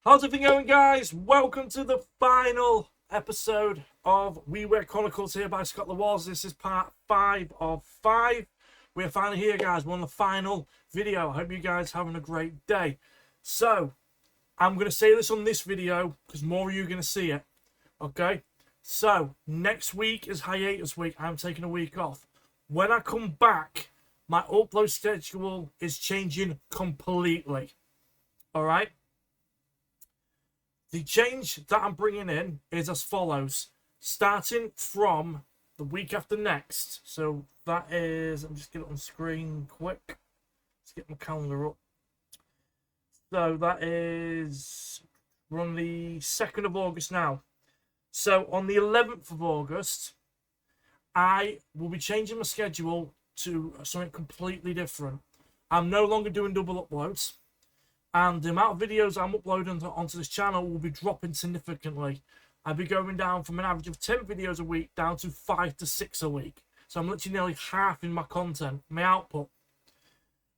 How's everything going, guys? Welcome to the final episode of Ware Chronicles here by Scott the Walls. This is part 5 of 5. We're finally here, guys. We're on the final video. I hope you guys are having a great day. So, I'm going to say this on this video because more of you are going to see it. Okay? So, next week is hiatus week. I'm taking a week off. When I come back, my upload schedule is changing completely. Alright? The change that I'm bringing in is as follows. Starting from the week after next. So that is, I'm just getting it on screen quick. Let's get my calendar up. So that is, we're on the 2nd of August now. So on the 11th of August, I will be changing my schedule to something completely different. I'm no longer doing double uploads. And the amount of videos I'm uploading onto this channel will be dropping significantly. I'll be going down from an average of 10 videos a week down to 5 to 6 a week. So I'm literally nearly halving my content, my output.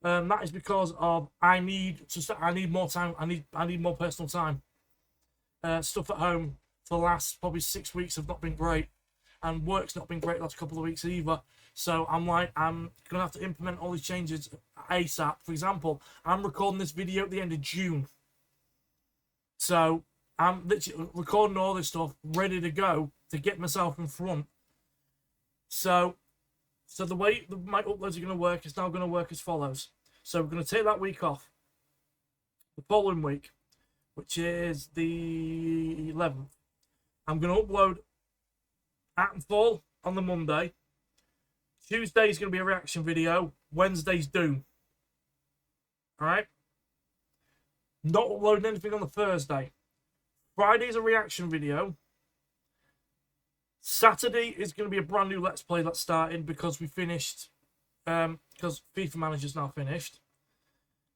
That is because of I need more time. I need more personal time. Stuff at home for the last probably 6 weeks have not been great, and work's not been great the last couple of weeks either. So I'm gonna have to implement all these changes ASAP. For example, I'm recording this video at the end of June. So I'm literally recording all this stuff ready to go to get myself in front. So the way my uploads are gonna work is now gonna work as follows. So we're gonna take that week off. The following week, which is the 11th, I'm gonna upload At and Fall on the Monday. Tuesday is going to be a reaction video. Wednesday's Doom. Alright? Not uploading anything on the Thursday. Friday's a reaction video. Saturday is going to be a brand new Let's Play that's starting because we finished. Because FIFA Manager's now finished.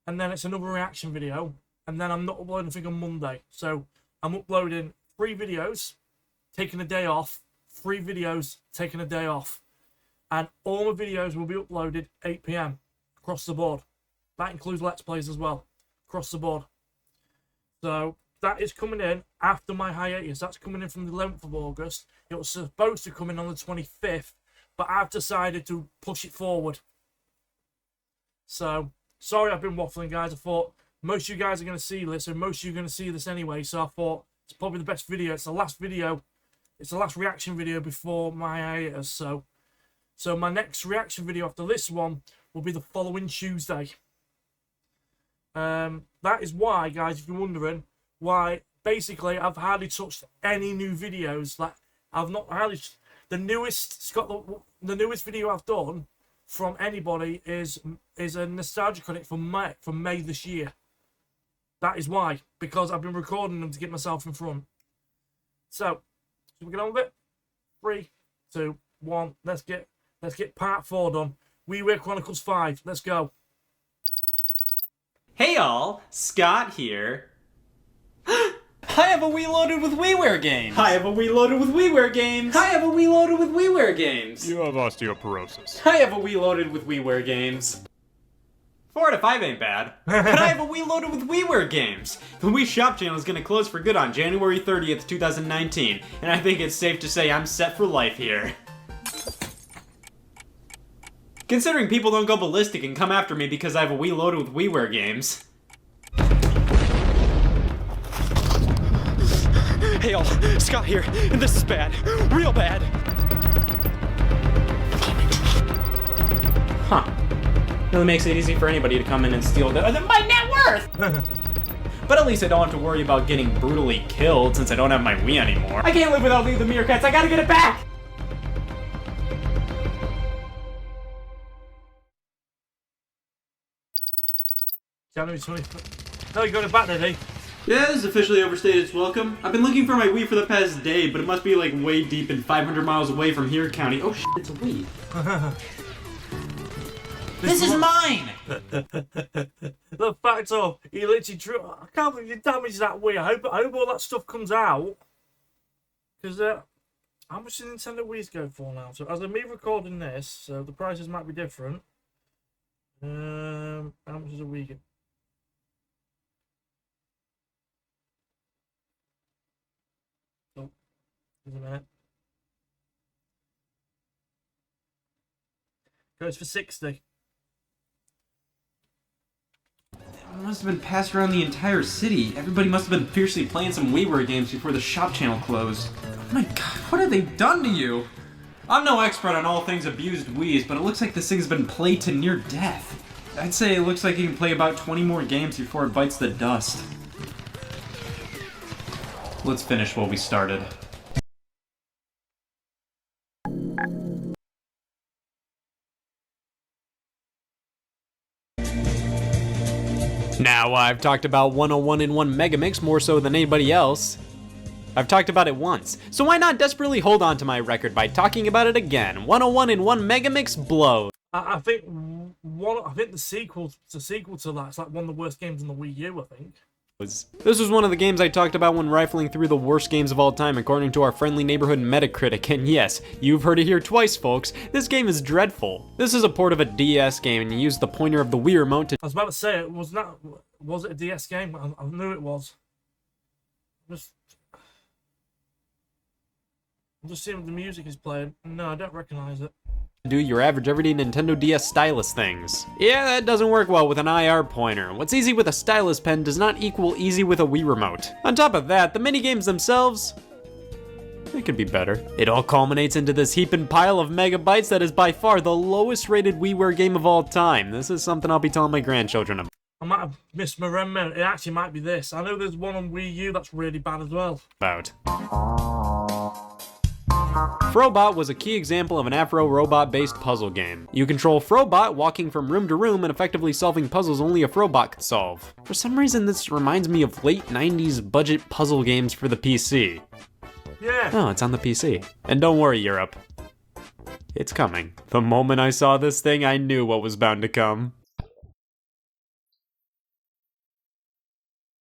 And then it's another reaction video. And then I'm not uploading anything on Monday. So I'm uploading 3 videos, taking a day off. 3 videos, taking a day off. And all my videos will be uploaded 8 PM across the board. That includes Let's Plays as well, across the board. So that is coming in after my hiatus. That's coming in from the 11th of August. It was supposed to come in on the 25th, but I've decided to push it forward. So, sorry I've been waffling, guys. I thought most of you guys are going to see this, and most of you are going to see this anyway, so I thought it's probably the best video. It's the last video. It's the last reaction video before my hiatus, so my next reaction video after this one will be the following Tuesday. That is why, guys, if you're wondering, why basically I've hardly touched any new videos. Like I've not hardly the newest video I've done from anybody is a nostalgia credit from May this year. That is why, because I've been recording them to get myself in front. So should we get on with it? 3, 2, 1. Let's get part 4 done. Ware Chronicles 5. Let's go. Hey all, Scott here. I have a Wii loaded with WiiWare games. I have a Wii loaded with WiiWare games. I have a Wii loaded with WiiWare games. You have osteoporosis. I have a Wii loaded with WiiWare games. 4 out of 5 ain't bad. But I have a Wii loaded with WiiWare games. The Wii Shop channel is gonna close for good on January 30th, 2019, and I think it's safe to say I'm set for life here. Considering people don't go ballistic and come after me because I have a Wii loaded with WiiWare games. Hey all, Scott here, and this is bad. Real bad. Huh. Really makes it easy for anybody to come in and steal my net worth! But at least I don't have to worry about getting brutally killed since I don't have my Wii anymore. I can't live without Leave the Meerkats, I gotta get it back! January 25th. No, you got it back, did he? Yeah, this is officially overstayed its welcome. I've been looking for my Wii for the past day, but it must be like way deep and 500 miles away from here county. Oh shit, it's a Wii. This is mine! The fact of, he literally drew. I can't believe you damaged that Wii. I hope all that stuff comes out. Because, how much does Nintendo Wii's go for now? So, as of me recording this, so the prices might be different. How much is a Wii? a minute. Goes for 60. It must have been passed around the entire city. Everybody must have been fiercely playing some WiiWare games before the shop channel closed. Oh my god, what have they done to you? I'm no expert on all things abused Wiis, but it looks like this thing's been played to near death. I'd say it looks like you can play about 20 more games before it bites the dust. Let's finish what we started. Now, I've talked about 101 in 1 Megamix more so than anybody else. I've talked about it once, so why not desperately hold on to my record by talking about it again? 101 in 1 Megamix blows. I think the sequel to that, it's like one of the worst games on the Wii U, I think. This was one of the games I talked about when rifling through the worst games of all time according to our friendly neighborhood Metacritic, and yes, you've heard it here twice, folks. This game is dreadful. This is a port of a DS game, and you use the pointer of the Wii remote to— I was about to say, was it a DS game? I knew it was. I'm just seeing what the music is playing. No, I don't recognize it. do your average everyday Nintendo DS stylus things. Yeah, that doesn't work well with an IR pointer. What's easy with a stylus pen does not equal easy with a Wii remote. On top of that, the minigames themselves, they could be better. It all culminates into this heaping pile of megabytes that is by far the lowest rated WiiWare game of all time. This is something I'll be telling my grandchildren about. I might have misremembered. It actually might be this. I know there's one on Wii U that's really bad as well. Frobot was a key example of an Afro robot-based puzzle game. You control Frobot walking from room to room and effectively solving puzzles only a Frobot could solve. For some reason, this reminds me of late 90s budget puzzle games for the PC. Yeah. Oh, it's on the PC. And don't worry, Europe. It's coming. The moment I saw this thing, I knew what was bound to come.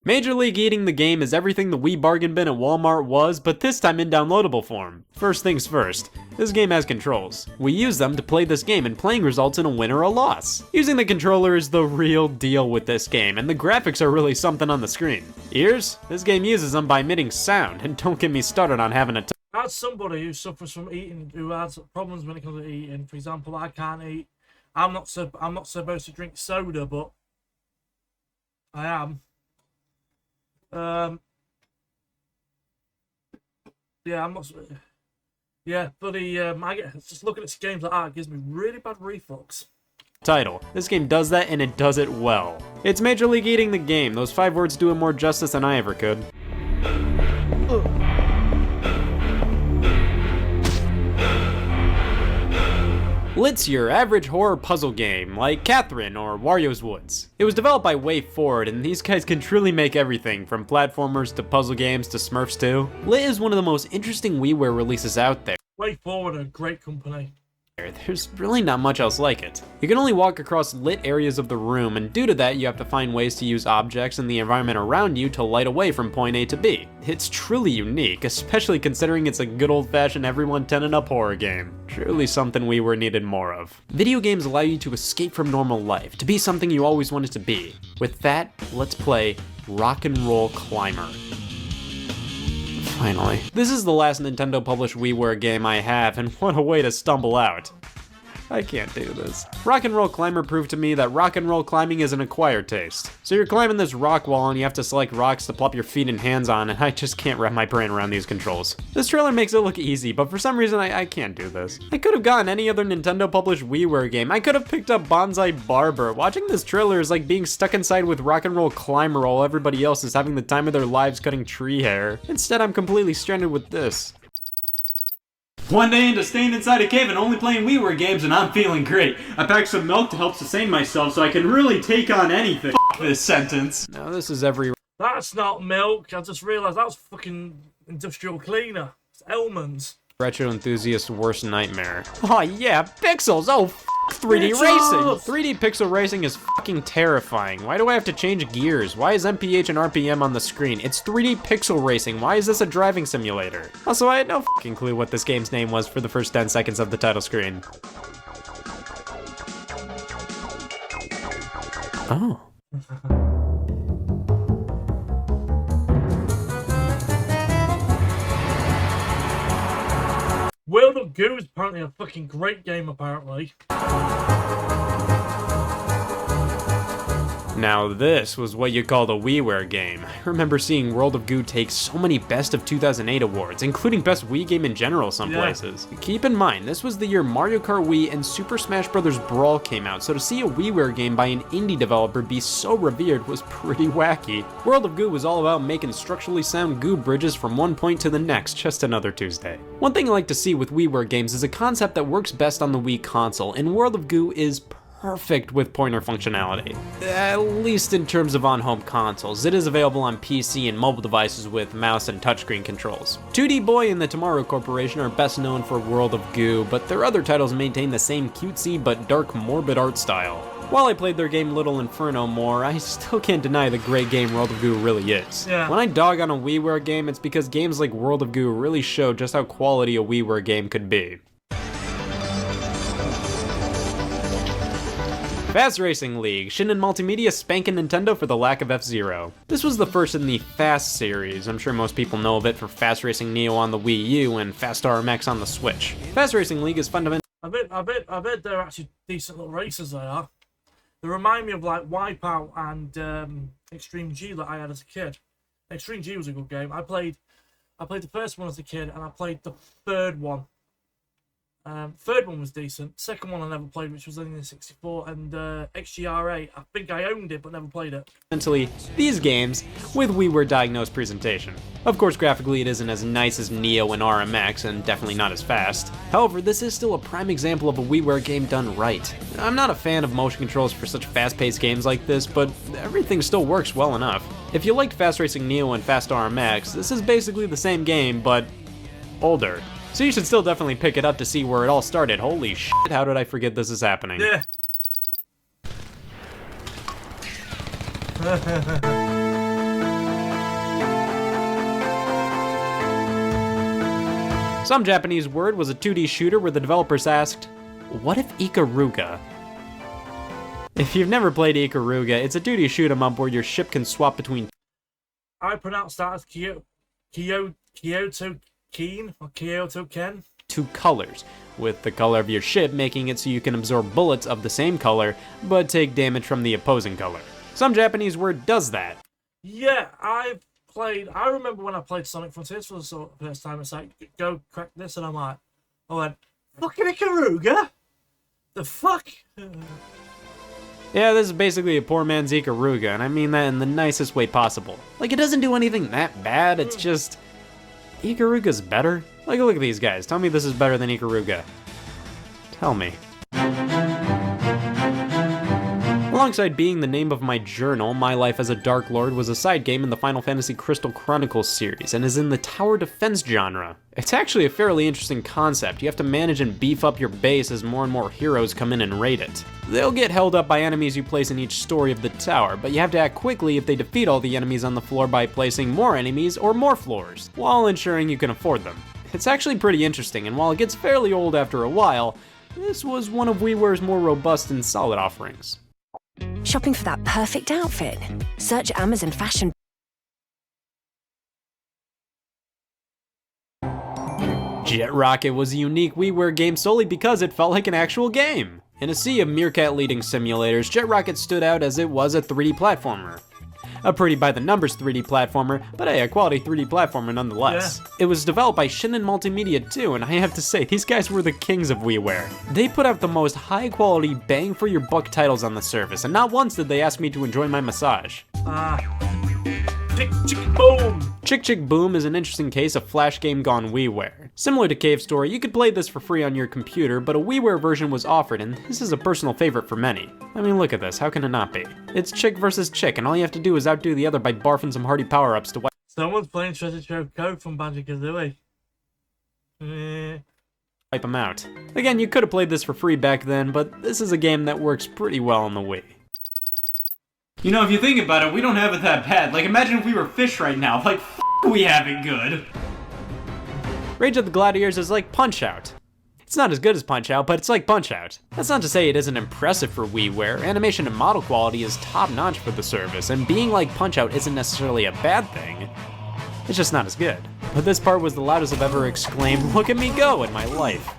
Major League Eating the game is everything the Wii bargain bin at Walmart was, but this time in downloadable form. First things first, this game has controls. We use them to play this game, and playing results in a win or a loss. Using the controller is the real deal with this game, and the graphics are really something on the screen. Ears? This game uses them by emitting sound, and don't get me started on having a As somebody who suffers from eating, who has problems when it comes to eating, for example, I can't eat. I'm not supposed to drink soda, but I am. Yeah, I'm not. Yeah, bloody. I get just looking at games like that, it gives me really bad reflux. title. This game does that, and it does it well. It's Major League Eating the game. Those 5 words do it more justice than I ever could. Lit's your average horror puzzle game, like Catherine or Wario's Woods. It was developed by Way Forward, and these guys can truly make everything, from platformers to puzzle games to Smurfs 2. Lit is one of the most interesting WiiWare releases out there. Way Forward are a great company. There's really not much else like it. You can only walk across lit areas of the room, and due to that, you have to find ways to use objects and the environment around you to light a way from point A to B. It's truly unique, especially considering it's a good old-fashioned everyone 10 and up horror game. Truly something we were needed more of. Video games allow you to escape from normal life, to be something you always wanted to be. With that, let's play Rock and Roll Climber. Finally. This is the last Nintendo published WiiWare game I have, and what a way to stumble out. I can't do this. Rock and Roll Climber proved to me that rock and roll climbing is an acquired taste. So you're climbing this rock wall and you have to select rocks to plop your feet and hands on, and I just can't wrap my brain around these controls. This trailer makes it look easy, but for some reason I can't do this. I could have gotten any other Nintendo published WiiWare game. I could have picked up Bonsai Barber. Watching this trailer is like being stuck inside with Rock and Roll Climber while everybody else is having the time of their lives cutting tree hair. Instead, I'm completely stranded with this. One day into staying inside a cave and only playing WiiWare games, and I'm feeling great. I packed some milk to help sustain myself so I can really take on anything. F this sentence. Now this is every— That's not milk. I just realised that was fucking industrial cleaner. It's Elman's. retro enthusiast's worst nightmare. Oh yeah, pixels! Oh, 3D Pixels! racing! 3D pixel racing is fucking terrifying. Why do I have to change gears? Why is MPH and RPM on the screen? It's 3D pixel racing. Why is this a driving simulator? Also, I had no fucking clue what this game's name was for the first 10 seconds of the title screen. Oh. Goo is apparently a fucking great game, apparently. Now this was what you called a WiiWare game. I remember seeing World of Goo take so many Best of 2008 awards, including Best Wii Game in general some places. Keep in mind, this was the year Mario Kart Wii and Super Smash Bros. Brawl came out, so to see a WiiWare game by an indie developer be so revered was pretty wacky. World of Goo was all about making structurally sound goo bridges from one point to the next, just another Tuesday. One thing I like to see with WiiWare games is a concept that works best on the Wii console, and World of Goo is perfect with pointer functionality. At least in terms of on-home consoles. It is available on PC and mobile devices with mouse and touchscreen controls. 2D Boy and the Tomorrow Corporation are best known for World of Goo, but their other titles maintain the same cutesy but dark, morbid art style. While I played their game Little Inferno more, I still can't deny the great game World of Goo really is. Yeah. When I dog on a WiiWare game, it's because games like World of Goo really show just how quality a WiiWare game could be. Fast Racing League, Shinen Multimedia spanking Nintendo for the lack of F-Zero. This was the first in the Fast series. I'm sure most people know of it for Fast Racing Neo on the Wii U and Fast RMX on the Switch. Fast Racing League is fundamental. I bet they're actually decent little races, they are. They remind me of like Wipeout and Extreme G that I had as a kid. Extreme G was a good game. I played the first one as a kid, and I played the third one. Third one was decent. Second one I never played, which was only the 64, and XGR8. I think I owned it, but never played it. These games with WiiWare diagnosed presentation. Of course, graphically it isn't as nice as Neo and RMX, and definitely not as fast. However, this is still a prime example of a WiiWare game done right. I'm not a fan of motion controls for such fast-paced games like this, but everything still works well enough. If you liked Fast Racing Neo and Fast RMX, this is basically the same game, but older. So you should still definitely pick it up to see where it all started. Holy shit, how did I forget this is happening? Yeah. Some Japanese Word was a 2D shooter where the developers asked, what if Ikaruga? If you've never played Ikaruga, it's a 2D shoot 'em up where your ship can swap between... I pronounced that as Kyoto Keen or Kyoto Ken. Two colors, with the color of your ship making it so you can absorb bullets of the same color, but take damage from the opposing color. Some Japanese Word does that. Yeah, I remember when I played Sonic Frontiers for the first time, it's like, go crack this, and I went, fucking Ikaruga? The fuck? Yeah, this is basically a poor man's Ikaruga, and I mean that in the nicest way possible. Like, it doesn't do anything that bad, it's just... Ikaruga's better? Like, look at these guys. Tell me this is better than Ikaruga. Tell me. Alongside being the name of my journal, My Life as a Dark Lord was a side game in the Final Fantasy Crystal Chronicles series, and is in the tower defense genre. It's actually a fairly interesting concept. You have to manage and beef up your base as more and more heroes come in and raid it. They'll get held up by enemies you place in each story of the tower, but you have to act quickly if they defeat all the enemies on the floor by placing more enemies or more floors, while ensuring you can afford them. It's actually pretty interesting, and while it gets fairly old after a while, this was one of WiiWare's more robust and solid offerings. Shopping for that perfect outfit? Search Amazon Fashion. Jet Rocket was a unique WiiWare game solely because it felt like an actual game. In a sea of meerkat-leading simulators, Jet Rocket stood out as it was a 3D platformer. A pretty by-the-numbers 3D platformer, but hey, a quality 3D platformer nonetheless. Yeah. It was developed by Shinen Multimedia too, and I have to say, these guys were the kings of WiiWare. They put out the most high-quality, bang-for-your-buck titles on the service, and not once did they ask me to enjoy my massage. Chick Chick Boom! Chick Chick Boom is an interesting case of Flash game gone WiiWare. Similar to Cave Story, you could play this for free on your computer, but a WiiWare version was offered, and this is a personal favorite for many. I mean, look at this, how can it not be? It's chick versus chick, and all you have to do is outdo the other by barfing some hearty power-ups to wipe. Someone's playing Treasure Trove Code from Banjo-Kazooie. Wipe them out. Again, you could have played this for free back then, but this is a game that works pretty well on the Wii. You know, if you think about it, we don't have it that bad. Like, imagine if we were fish right now. Like, we have it good. Rage of the Gladiators is like Punch-Out! It's not as good as Punch-Out, but it's like Punch-Out! That's not to say it isn't impressive for WiiWare. Animation and model quality is top-notch for the service, and being like Punch-Out isn't necessarily a bad thing. It's just not as good. But this part was the loudest I've ever exclaimed, "Look at me go!" in my life.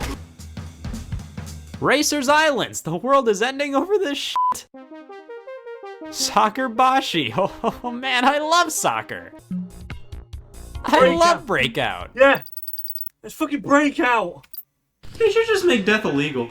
Racers Islands, the world is ending over this shit. Soccer Bashi, oh man, I love soccer. I love Breakout. Yeah, it's fucking Breakout. They should just make death illegal.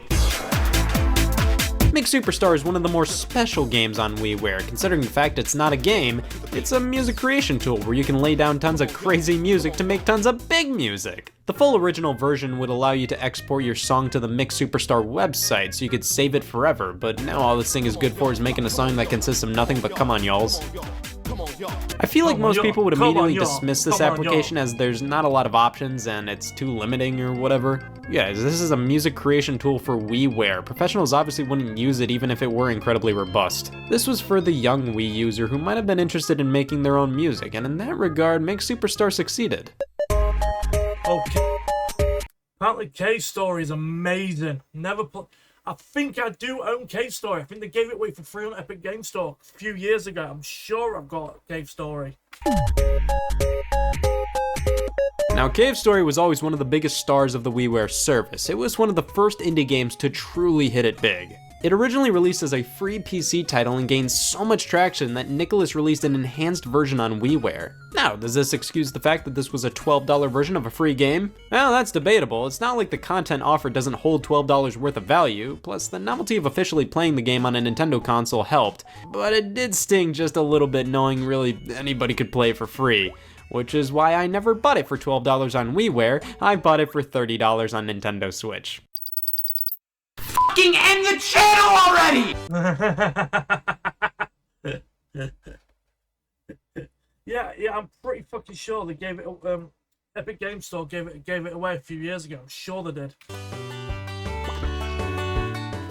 Mix Superstar is one of the more special games on WiiWare, considering the fact it's not a game, it's a music creation tool where you can lay down tons of crazy music to make tons of big music. The full original version would allow you to export your song to the Mix Superstar website so you could save it forever, but now all this thing is good for is making a song that consists of nothing but come on y'alls. I feel like most people would immediately dismiss this application as there's not a lot of options and it's too limiting or whatever. Guys, this is a music creation tool for WiiWare. Professionals obviously wouldn't use it even if it were incredibly robust. This was for the young Wii user who might have been interested in making their own music, and in that regard, Mix Superstar succeeded. Okay. Apparently Cave Story is amazing. Never put. I think I do own Cave Story. I think they gave it away for free on Epic Game Store a few years ago. I'm sure I've got Cave Story. Now, Cave Story was always one of the biggest stars of the WiiWare service. It was one of the first indie games to truly hit it big. It originally released as a free PC title and gained so much traction that Nicholas released an enhanced version on WiiWare. Now, does this excuse the fact that this was a $12 version of a free game? Well, that's debatable. It's not like the content offered doesn't hold $12 worth of value, plus the novelty of officially playing the game on a Nintendo console helped, but it did sting just a little bit knowing really anybody could play it for free. Which is why I never bought it for $12 on WiiWare, I bought it for $30 on Nintendo Switch. Fucking end the channel already! Yeah, I'm pretty fucking sure they gave it. Epic Game Store gave it away a few years ago. I'm sure they did.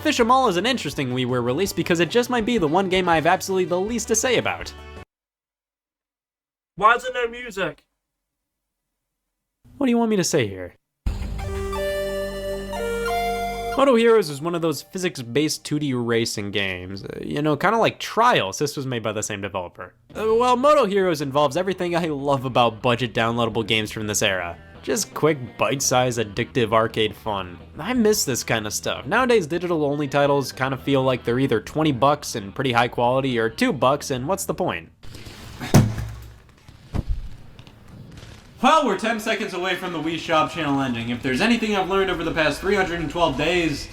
Fish 'Em All is an interesting WiiWare release because it just might be the one game I have absolutely the least to say about. Why is there no music? What do you want me to say here? Moto Heroes is one of those physics-based 2D racing games. You know, kind of like Trials. This was made by the same developer. Well, Moto Heroes involves everything I love about budget downloadable games from this era. Just quick, bite-sized, addictive arcade fun. I miss this kind of stuff. Nowadays, digital-only titles kind of feel like they're either $20 and pretty high quality, or $2 and what's the point? Well, we're 10 seconds away from the Wii Shop channel ending. If there's anything I've learned over the past 312 days,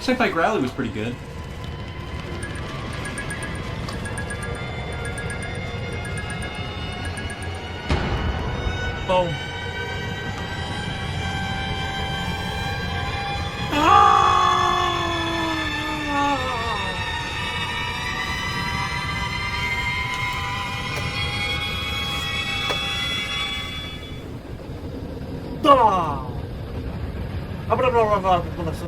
Safe Bike Rally was pretty good. Boom.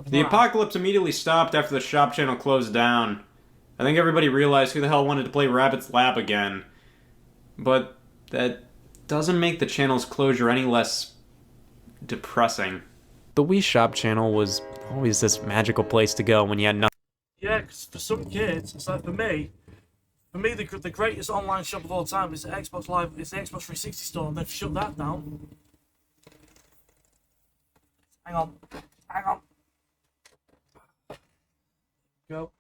The apocalypse immediately stopped after the shop channel closed down. I think everybody realized who the hell wanted to play Rabbit's Lap again. But that doesn't make the channel's closure any less depressing. The Wii Shop channel was always this magical place to go when you had nothing. Yeah, because for some kids, it's like for me, the greatest online shop of all time is the Xbox Live. It's the Xbox 360 store, and they've shut that down. Hang on. Go.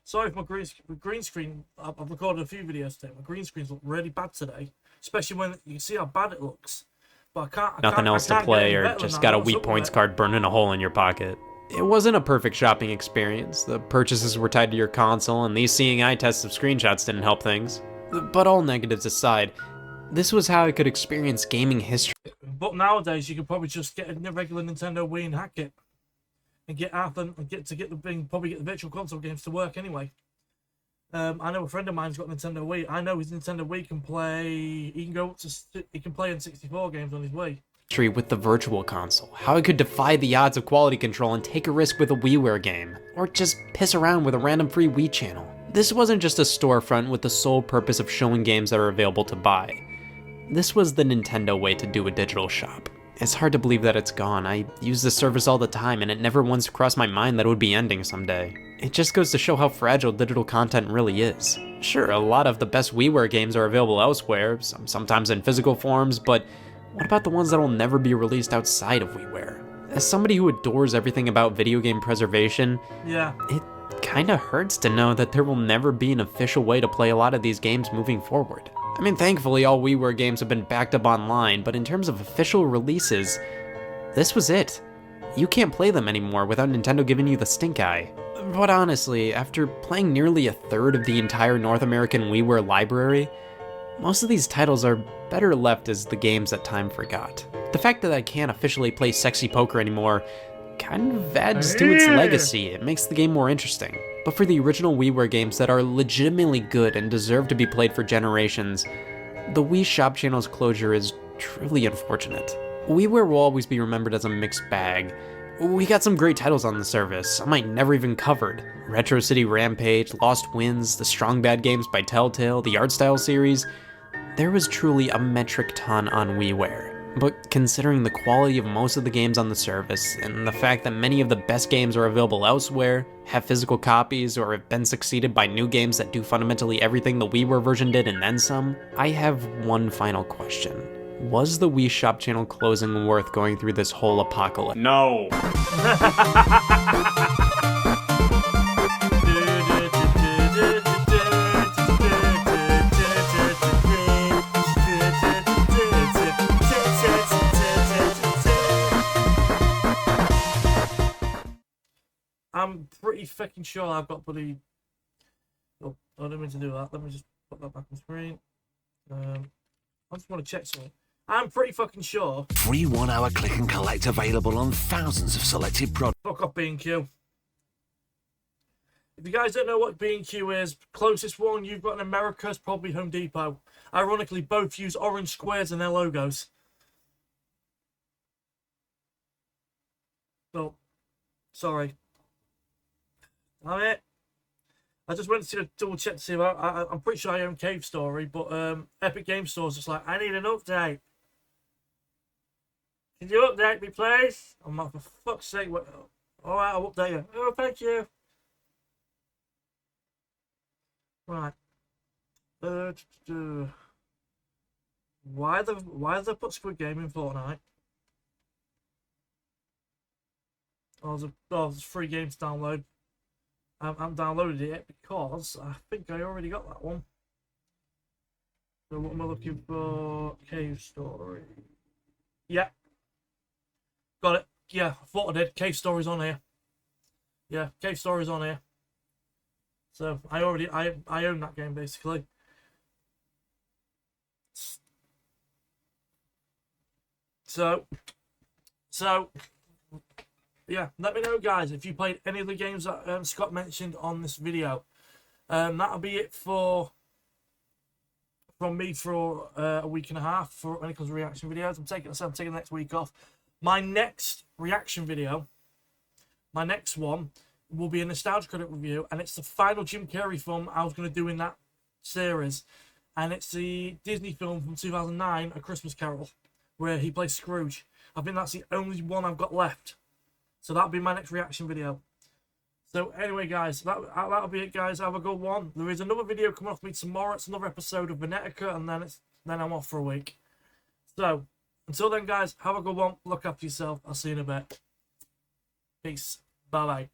Sorry if my green screen. I've recorded a few videos today. My green screens look really bad today, especially when you can see how bad it looks. But I can't. Nothing else to play, or just got a Wii points card burning a hole in your pocket. It wasn't a perfect shopping experience. The purchases were tied to your console, and these seeing eye tests of screenshots didn't help things. But all negatives aside, this was how I could experience gaming history. But nowadays, you could probably just get a regular Nintendo Wii and hack it, and get the Virtual Console games to work anyway. I know a friend of mine's got a Nintendo Wii. I know his Nintendo Wii can play. He can play in 64 games on his Wii. With the Virtual Console, how I could defy the odds of quality control and take a risk with a WiiWare game, or just piss around with a random free Wii channel. This wasn't just a storefront with the sole purpose of showing games that are available to buy. This was the Nintendo way to do a digital shop. It's hard to believe that it's gone. I use this service all the time, and it never once crossed my mind that it would be ending someday. It just goes to show how fragile digital content really is. Sure, a lot of the best WiiWare games are available elsewhere, sometimes in physical forms, but what about the ones that will never be released outside of WiiWare? As somebody who adores everything about video game preservation, Yeah. it kinda hurts to know that there will never be an official way to play a lot of these games moving forward. I mean, thankfully all WiiWare games have been backed up online, but in terms of official releases, this was it. You can't play them anymore without Nintendo giving you the stink eye. But honestly, after playing nearly a third of the entire North American WiiWare library, most of these titles are better left as the games that time forgot. The fact that I can't officially play Sexy Poker anymore kind of adds to its legacy. It makes the game more interesting. But for the original WiiWare games that are legitimately good and deserve to be played for generations, the Wii Shop Channel's closure is truly unfortunate. WiiWare will always be remembered as a mixed bag. We got some great titles on the service, some I never even covered. Retro City Rampage, Lost Winds, the Strong Bad games by Telltale, the Art Style series. There was truly a metric ton on WiiWare. But considering the quality of most of the games on the service, and the fact that many of the best games are available elsewhere, have physical copies, or have been succeeded by new games that do fundamentally everything the WiiWare version did and then some, I have one final question. Was the Wii Shop Channel closing worth going through this whole apocalypse? No. I'm pretty fucking sure I've got bloody... Oh, I didn't mean to do that. Let me just put that back on screen. I just want to check something. I'm pretty fucking sure... Free 1 hour click and collect available on thousands of selected products. Fuck off B&Q. If you guys don't know what B&Q is, closest one you've got in America is probably Home Depot. Ironically, both use orange squares in their logos. So, sorry. Damn it. I just went to double check to see if I'm pretty sure I own Cave Story, but Epic Game Store's just like, I need an update. Can you update me, please? I'm like, for fuck's sake, what? Alright, I'll update you. Oh, thank you. Right. Why they put Squid Game in Fortnite? Oh, there's free games to download. I haven't downloaded it yet because I think I already got that one. So what am I looking for? Cave Story. Yeah. Got it. Yeah, I thought I did. Cave Story's on here. Yeah, Cave Story's on here. So I own that game basically. So yeah, let me know guys if you played any of the games that Scott mentioned on this video. That'll be it from me for a week and a half for when it comes to reaction videos. I'm taking the next week off. My next reaction video, my next one, will be a nostalgia credit review, and it's the final Jim Carrey film I was going to do in that series, and it's the Disney film from 2009, A Christmas Carol, where he plays Scrooge. I think that's the only one I've got left, so that'll be my next reaction video. So anyway guys, that'll be it guys. Have a good one. There is another video coming off me tomorrow. It's another episode of Venetica, and then I'm off for a week. So until then guys, have a good one. Look after yourself. I'll see you in a bit. Peace. Bye bye.